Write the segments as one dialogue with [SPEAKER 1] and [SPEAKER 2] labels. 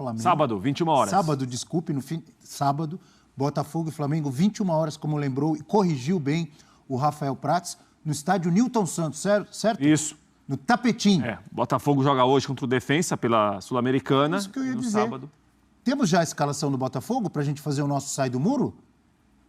[SPEAKER 1] Flamengo.
[SPEAKER 2] Sábado, 21 horas.
[SPEAKER 1] Sábado, desculpe, sábado, Botafogo e Flamengo, 21 horas, como lembrou e corrigiu bem o Rafael Prats, no estádio Newton Santos, certo?
[SPEAKER 2] Isso.
[SPEAKER 1] No Tapetinho.
[SPEAKER 2] Botafogo joga hoje contra o Defensa pela Sul-Americana.
[SPEAKER 1] Isso que eu ia
[SPEAKER 2] no
[SPEAKER 1] dizer.
[SPEAKER 2] Sábado.
[SPEAKER 1] Temos já a escalação do Botafogo para a gente fazer o nosso Sai do Muro?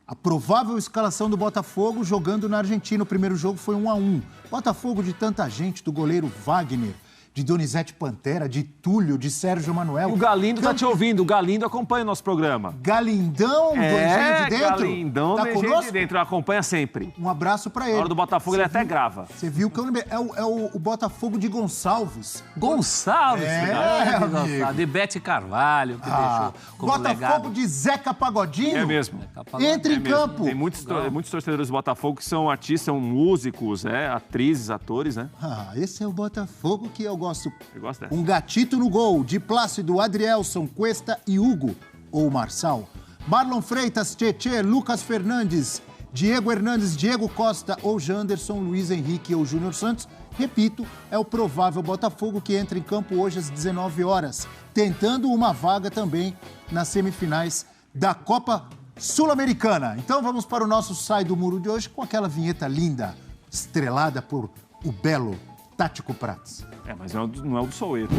[SPEAKER 1] A provável escalação do Botafogo jogando na Argentina. O primeiro jogo foi 1-1. Botafogo de tanta gente, do goleiro Wagner, de Donizete Pantera, de Túlio, de Sérgio Manuel.
[SPEAKER 2] O Galindo tá te ouvindo. O Galindo acompanha o nosso programa.
[SPEAKER 1] Galindão do Engenho de Dentro?
[SPEAKER 2] Galindão do Engenho de Dentro. Acompanha sempre.
[SPEAKER 1] Um abraço para ele.
[SPEAKER 2] Na hora do Botafogo ele até grava.
[SPEAKER 1] Você viu que eu lembrei. É o Botafogo de Gonçalves.
[SPEAKER 3] Gonçalves?
[SPEAKER 1] Amigo.
[SPEAKER 3] De Bete Carvalho, que deixou como
[SPEAKER 1] Botafogo
[SPEAKER 3] legado.
[SPEAKER 1] de Zeca Pagodinho.
[SPEAKER 2] É mesmo.
[SPEAKER 1] Entra em campo.
[SPEAKER 2] Tem muitos torcedores do Botafogo que são artistas, são músicos, atrizes, atores, né?
[SPEAKER 1] Esse é o Botafogo que eu gosto.
[SPEAKER 2] Eu gosto dessa.
[SPEAKER 1] Um gatito no gol, de Plácido, Adrielson, Cuesta e Hugo, ou Marçal. Marlon Freitas, Tietê, Lucas Fernandes, Diego Hernandes, Diego Costa ou Janderson, Luiz Henrique ou Júnior Santos. Repito, é o provável Botafogo que entra em campo hoje às 19 horas, tentando uma vaga também nas semifinais da Copa Sul-Americana. Então vamos para o nosso Sai do Muro de hoje com aquela vinheta linda, estrelada por o belo Tático Prats.
[SPEAKER 2] Mas não é o do Soueiro.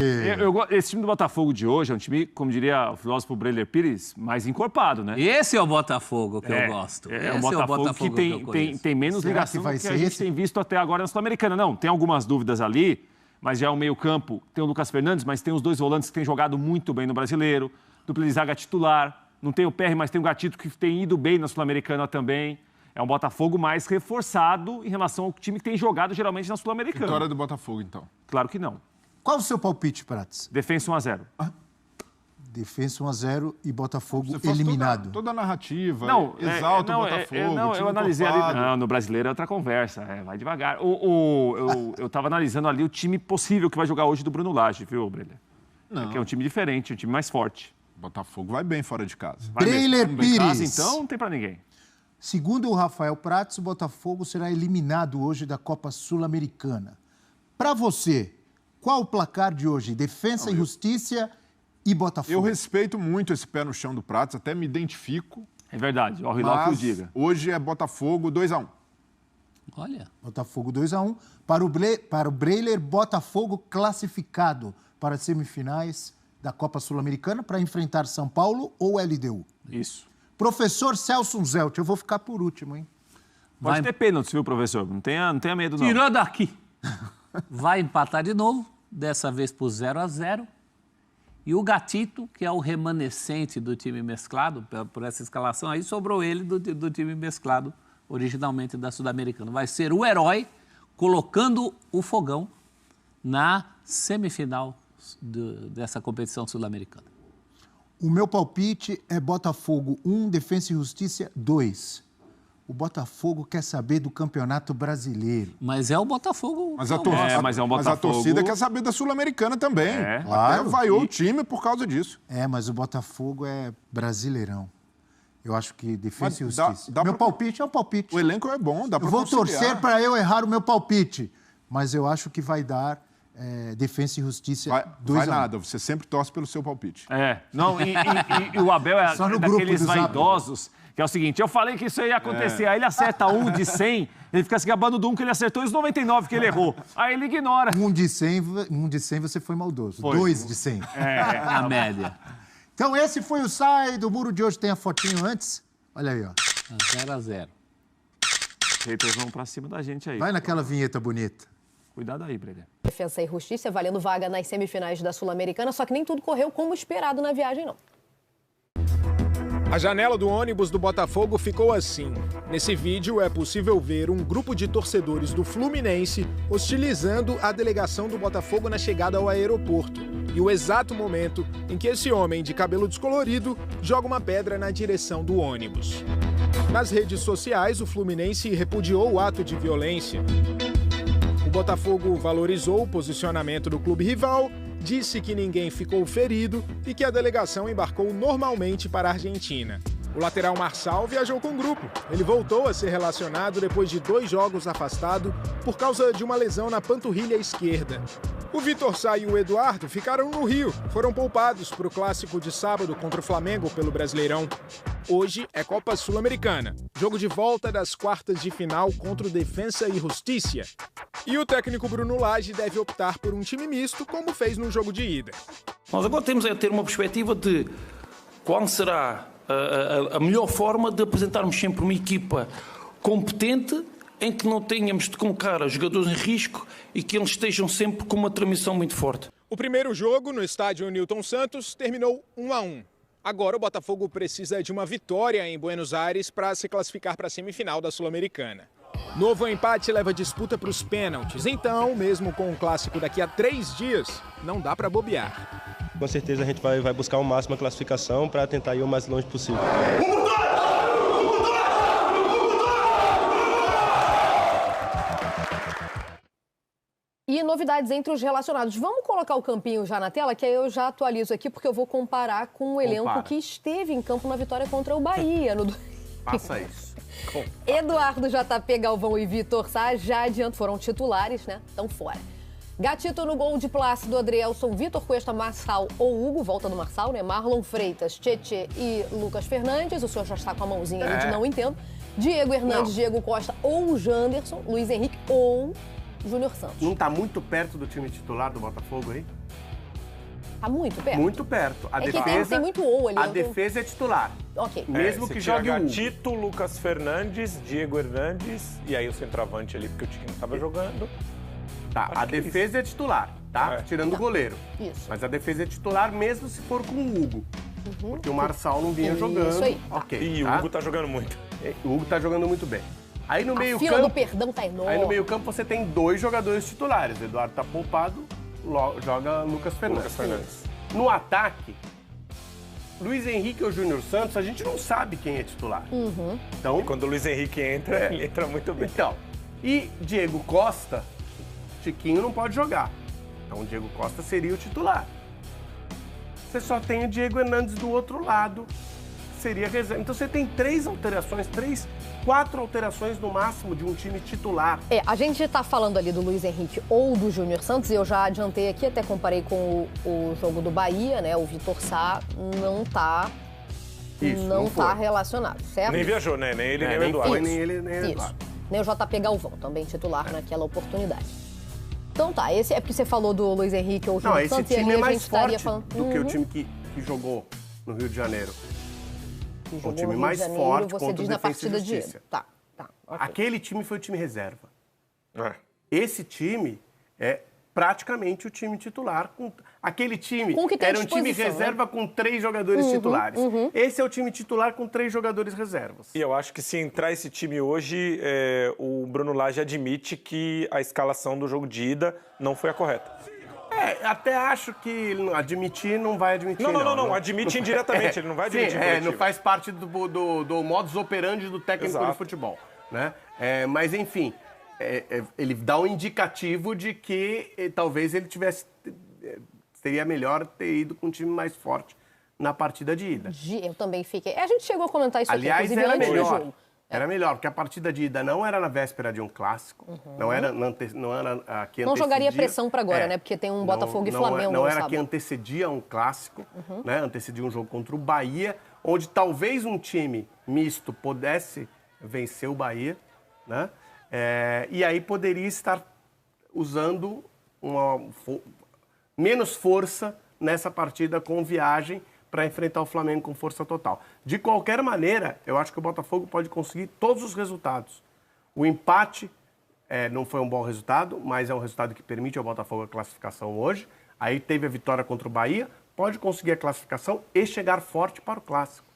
[SPEAKER 2] Esse time do Botafogo de hoje é um time, como diria o filósofo Breler Pires, mais encorpado, né?
[SPEAKER 3] Esse é o Botafogo que eu gosto.
[SPEAKER 2] É o Botafogo que tem menos ligação do que a gente tem visto até agora na Sul-Americana. Não, tem algumas dúvidas ali, mas já é o meio-campo. Tem o Lucas Fernandes, mas tem os dois volantes que têm jogado muito bem no Brasileiro. Dupla de zaga titular. Não tem o PR, mas tem o Gatito que tem ido bem na Sul-Americana também. É um Botafogo mais reforçado em relação ao time que tem jogado geralmente na Sul-Americana.
[SPEAKER 4] Vitória do Botafogo, então.
[SPEAKER 2] Claro que não.
[SPEAKER 1] Qual o seu palpite, Prats?
[SPEAKER 2] Defensa 1-0.
[SPEAKER 1] Defensa 1-0 e Botafogo eliminado.
[SPEAKER 4] Toda a narrativa,
[SPEAKER 2] Não,
[SPEAKER 4] exalta o Botafogo.
[SPEAKER 2] Eu analisei ali. Não, no Brasileiro é outra conversa. Vai devagar. Eu estava analisando ali o time possível que vai jogar hoje do Bruno Lage, viu, Breler?
[SPEAKER 4] Não.
[SPEAKER 2] Que é um time diferente, um time mais forte.
[SPEAKER 4] Botafogo vai bem fora de casa.
[SPEAKER 1] Breler Pires.
[SPEAKER 2] Casa, então não tem pra ninguém.
[SPEAKER 1] Segundo o Rafael Prats, o Botafogo será eliminado hoje da Copa Sul-Americana. Para você, qual o placar de hoje? Defensa e Justiça e Botafogo?
[SPEAKER 4] Eu respeito muito esse pé no chão do Prats, até me identifico.
[SPEAKER 2] É verdade, o Hilal que o diga.
[SPEAKER 4] Hoje é Botafogo 2-1.
[SPEAKER 3] Olha.
[SPEAKER 1] Botafogo 2-1. Para o Breler, Botafogo classificado para as semifinais da Copa Sul-Americana para enfrentar São Paulo ou LDU.
[SPEAKER 2] Isso.
[SPEAKER 1] Professor Celso Zelt, eu vou ficar por último, hein?
[SPEAKER 2] Pode ter pênalti, viu, professor? Não tenha medo, não.
[SPEAKER 3] Tirou daqui. Vai empatar de novo, dessa vez por 0-0. E o Gatito, que é o remanescente do time mesclado, por essa escalação aí, sobrou ele do time mesclado, originalmente da Sul-Americana. Vai ser o herói colocando o Fogão na semifinal dessa competição sul-americana.
[SPEAKER 1] O meu palpite é Botafogo 1, Defensa e Justiça 2. O Botafogo quer saber do Campeonato Brasileiro.
[SPEAKER 3] Mas é o Botafogo.
[SPEAKER 4] Mas a torcida quer saber da Sul-Americana também.
[SPEAKER 1] Claro.
[SPEAKER 4] Até vaiou o time por causa disso.
[SPEAKER 1] Mas o Botafogo é brasileirão. Eu acho que Defensa e Justiça.
[SPEAKER 4] Meu
[SPEAKER 1] palpite é um palpite.
[SPEAKER 4] O elenco é bom, dá pra
[SPEAKER 1] Eu vou
[SPEAKER 4] conciliar.
[SPEAKER 1] torcer para eu errar o meu palpite. Mas eu acho que vai dar Defensa e Justiça 2-1.
[SPEAKER 4] Vai nada, você sempre torce pelo seu palpite.
[SPEAKER 2] Não, e o Abel é
[SPEAKER 1] Só no
[SPEAKER 2] daqueles
[SPEAKER 1] grupo do Zap.
[SPEAKER 2] vaidosos, que é o seguinte, eu falei que isso ia acontecer, aí ele acerta 1 de 100, ele fica se gabando do 1 que ele acertou e os 99 que ele errou. Aí ele ignora.
[SPEAKER 1] 1 de 100 você foi maldoso. 2 de 100.
[SPEAKER 3] Na média.
[SPEAKER 1] Então esse foi o Sai do Muro de hoje. Tem a fotinho antes. Olha aí, ó.
[SPEAKER 3] 0-0.
[SPEAKER 2] Os haters vão pra cima da gente aí.
[SPEAKER 1] Vai naquela vinheta bonita.
[SPEAKER 2] Cuidado aí, Breler.
[SPEAKER 5] Defensa e Justiça valendo vaga nas semifinais da Sul-Americana, só que nem tudo correu como esperado na viagem, não.
[SPEAKER 6] A janela do ônibus do Botafogo ficou assim. Nesse vídeo é possível ver um grupo de torcedores do Fluminense hostilizando a delegação do Botafogo na chegada ao aeroporto. E o exato momento em que esse homem de cabelo descolorido joga uma pedra na direção do ônibus. Nas redes sociais, o Fluminense repudiou o ato de violência. O Botafogo valorizou o posicionamento do clube rival, disse que ninguém ficou ferido e que a delegação embarcou normalmente para a Argentina. O lateral Marçal viajou com o grupo. Ele voltou a ser relacionado depois de 2 jogos afastado por causa de uma lesão na panturrilha esquerda. O Vitor Sá e o Eduardo ficaram no Rio. Foram poupados para o clássico de sábado contra o Flamengo pelo Brasileirão. Hoje é Copa Sul-Americana. Jogo de volta das quartas de final contra o Defensa e Justiça. E o técnico Bruno Lage deve optar por um time misto, como fez no jogo de ida.
[SPEAKER 7] Nós agora temos é ter uma perspectiva de qual será a melhor forma de apresentarmos sempre uma equipa competente, em que não tenhamos de colocar os jogadores em risco e que eles estejam sempre com uma transmissão muito forte.
[SPEAKER 6] O primeiro jogo, no estádio Newton Santos, terminou 1-1. Agora o Botafogo precisa de uma vitória em Buenos Aires para se classificar para a semifinal da Sul-Americana. Novo empate leva a disputa para os pênaltis. Então, mesmo com o clássico daqui a 3 dias, não dá para bobear.
[SPEAKER 8] Com certeza a gente vai buscar o máximo a classificação para tentar ir o mais longe possível.
[SPEAKER 5] E novidades entre os relacionados. Vamos colocar o campinho já na tela, que aí eu já atualizo aqui, porque eu vou comparar com o elenco que esteve em campo na vitória contra o Bahia.
[SPEAKER 9] Faça isso.
[SPEAKER 5] Eduardo, JP, Galvão e Vitor Sá já adianto, foram titulares, né? Estão fora. Gatito no gol de Plácido, Adrielson, Vitor Cuesta, Marçal ou Hugo, volta do Marçal, né? Marlon Freitas, Tietê e Lucas Fernandes. O senhor já está com a mãozinha ali de não entendo. Diego Hernandes, Diego Costa ou Janderson, Luiz Henrique ou Júnior Santos.
[SPEAKER 9] Não está muito perto do time titular do Botafogo aí?
[SPEAKER 5] Tá muito perto?
[SPEAKER 9] Muito perto. A defesa,
[SPEAKER 5] que tem muito ou ali.
[SPEAKER 9] A defesa é titular.
[SPEAKER 5] Ok.
[SPEAKER 9] Mesmo que jogue o
[SPEAKER 4] Gatito, Lucas Fernandes, Diego Hernandes e aí o centroavante ali, porque o time não estava jogando.
[SPEAKER 9] Tá, a defesa é titular, tá? Tirando o goleiro.
[SPEAKER 5] Isso.
[SPEAKER 9] Mas a defesa é titular mesmo se for com o Hugo. Porque o Marçal não vinha jogando.
[SPEAKER 5] Isso aí.
[SPEAKER 9] Ok.
[SPEAKER 4] E o Hugo tá jogando muito.
[SPEAKER 9] O Hugo tá jogando muito bem. Aí no meio
[SPEAKER 5] fila
[SPEAKER 9] campo,
[SPEAKER 5] do perdão tá enorme.
[SPEAKER 9] Aí no meio campo você tem 2 jogadores titulares. O Eduardo tá poupado, joga Lucas Fernandes. No ataque, Luiz Henrique ou Júnior Santos, a gente não sabe quem é titular. Então,
[SPEAKER 4] e quando o Luiz Henrique entra, ele entra muito bem.
[SPEAKER 9] Então, e Diego Costa, Chiquinho não pode jogar. Então o Diego Costa seria o titular. Você só tem o Diego Hernandes do outro lado, seria reserva. Então você tem 3 alterações, 4 alterações no máximo de um time titular.
[SPEAKER 5] A gente tá falando ali do Luiz Henrique ou do Júnior Santos, e eu já adiantei aqui, até comparei com o jogo do Bahia, né? O Vitor Sá não tá relacionado, certo?
[SPEAKER 4] Nem viajou, né? Nem ele, nem o Eduardo.
[SPEAKER 9] Nem ele, nem o Eduardo.
[SPEAKER 5] Nem o JP Galvão, também titular naquela oportunidade. Então tá, esse é porque você falou do Luiz Henrique ou o Júnior Santos,
[SPEAKER 9] e ali
[SPEAKER 5] é
[SPEAKER 9] a gente estaria falando do que o time que jogou no Rio de Janeiro.
[SPEAKER 5] O time mais forte você diz na partida de ida. Tá. Okay.
[SPEAKER 9] Aquele time foi o time reserva. Esse time é praticamente o time titular. Aquele time era um time reserva, né? Com 3 jogadores titulares. Esse é o time titular com 3 jogadores reservas.
[SPEAKER 4] E eu acho que se entrar esse time hoje, o Bruno Lage admite que a escalação do jogo de ida não foi a correta.
[SPEAKER 9] Até acho que admitir não vai admitir.
[SPEAKER 4] Não. Admite indiretamente, ele não vai admitir.
[SPEAKER 9] Não faz parte do modus operandi do técnico de futebol. Né? Mas, enfim, ele dá um indicativo de que talvez ele seria melhor ter ido com um time mais forte na partida de ida.
[SPEAKER 5] Eu também fiquei. A gente chegou a comentar isso
[SPEAKER 9] Aliás,
[SPEAKER 5] aqui,
[SPEAKER 9] era melhor.
[SPEAKER 5] Do jogo.
[SPEAKER 9] Era melhor, porque a partida de ida não era na véspera de um clássico, não era a que antecedia...
[SPEAKER 5] Não jogaria pressão para agora, né? Porque tem um Botafogo e Flamengo.
[SPEAKER 9] Não era a que antecedia um clássico, né? Antecedia um jogo contra o Bahia, onde talvez um time misto pudesse vencer o Bahia, né? E aí poderia estar usando menos força nessa partida com viagem para enfrentar o Flamengo com força total. De qualquer maneira, eu acho que o Botafogo pode conseguir todos os resultados. O empate não foi um bom resultado, mas é um resultado que permite ao Botafogo a classificação hoje. Aí teve a vitória contra o Bahia, pode conseguir a classificação e chegar forte para o Clássico.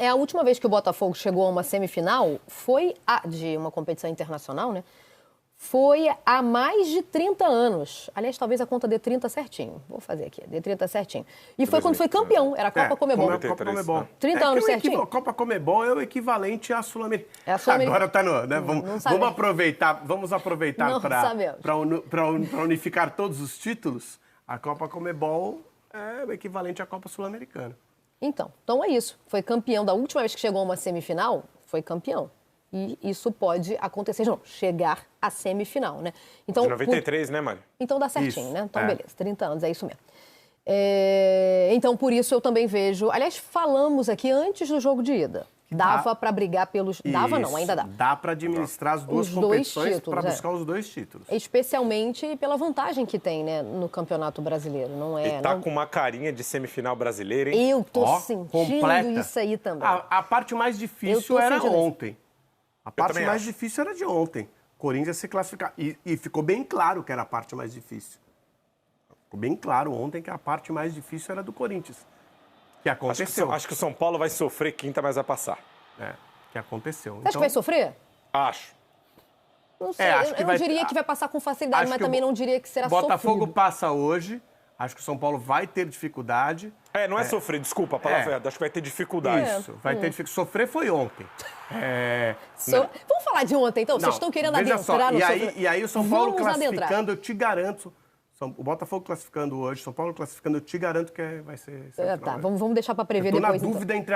[SPEAKER 5] A última vez que o Botafogo chegou a uma semifinal foi de uma competição internacional, né? Foi há mais de 30 anos. Aliás, talvez a conta dê 30 certinho. Vou fazer aqui, dê 30 certinho. E foi quando foi campeão, era a Copa Comebol.
[SPEAKER 9] Copa Comebol.
[SPEAKER 5] 30 anos certinho.
[SPEAKER 9] A Copa Comebol é o equivalente à Sul-Americana.
[SPEAKER 5] Agora
[SPEAKER 9] tá no... Né? Vamos aproveitar para unificar todos os títulos. A Copa Comebol é o equivalente à Copa Sul-Americana.
[SPEAKER 5] Então é isso. Foi campeão da última vez que chegou a uma semifinal, foi campeão. E isso pode acontecer, não, chegar à semifinal, né? Então,
[SPEAKER 4] de 93, né, Mário?
[SPEAKER 5] Então dá certinho,
[SPEAKER 9] Isso,
[SPEAKER 5] né? Então, beleza, 30 anos, é isso mesmo. Então, por isso eu também vejo... Aliás, falamos aqui antes do jogo de ida. Dava para brigar pelos... Dava não, ainda dá.
[SPEAKER 9] Dá para administrar as duas competições para buscar os 2 títulos.
[SPEAKER 5] Especialmente pela vantagem que tem, né, no Campeonato Brasileiro, não é?
[SPEAKER 4] E tá com uma carinha de semifinal brasileira, hein?
[SPEAKER 5] Eu tô sentindo
[SPEAKER 9] completa.
[SPEAKER 5] isso aí também.
[SPEAKER 9] A parte mais difícil era ontem. A parte mais difícil era de ontem. Corinthians se classificar. E ficou bem claro que era a parte mais difícil. Ficou bem claro ontem que a parte mais difícil era do Corinthians. Que aconteceu.
[SPEAKER 4] Acho que o São Paulo vai sofrer quinta, mas vai passar.
[SPEAKER 9] Que aconteceu.
[SPEAKER 5] Você acha que vai sofrer?
[SPEAKER 4] Acho.
[SPEAKER 5] Não sei, eu não diria que vai passar com facilidade, mas também não diria que será sofrido.
[SPEAKER 9] Botafogo passa hoje, acho que o São Paulo vai ter dificuldade.
[SPEAKER 4] Não é sofrer, desculpa, a palavra acho que vai ter dificuldade.
[SPEAKER 9] Isso, vai ter dificuldade. Sofrer foi ontem.
[SPEAKER 5] Vamos falar de ontem, então? Vocês estão querendo adentrar no sofrimento?
[SPEAKER 9] E aí o São Paulo classificando, eu te garanto... O Botafogo classificando hoje, São Paulo classificando, eu te garanto que vai ser...
[SPEAKER 5] Tá, vamos deixar para prever depois.
[SPEAKER 9] Estou na dúvida entre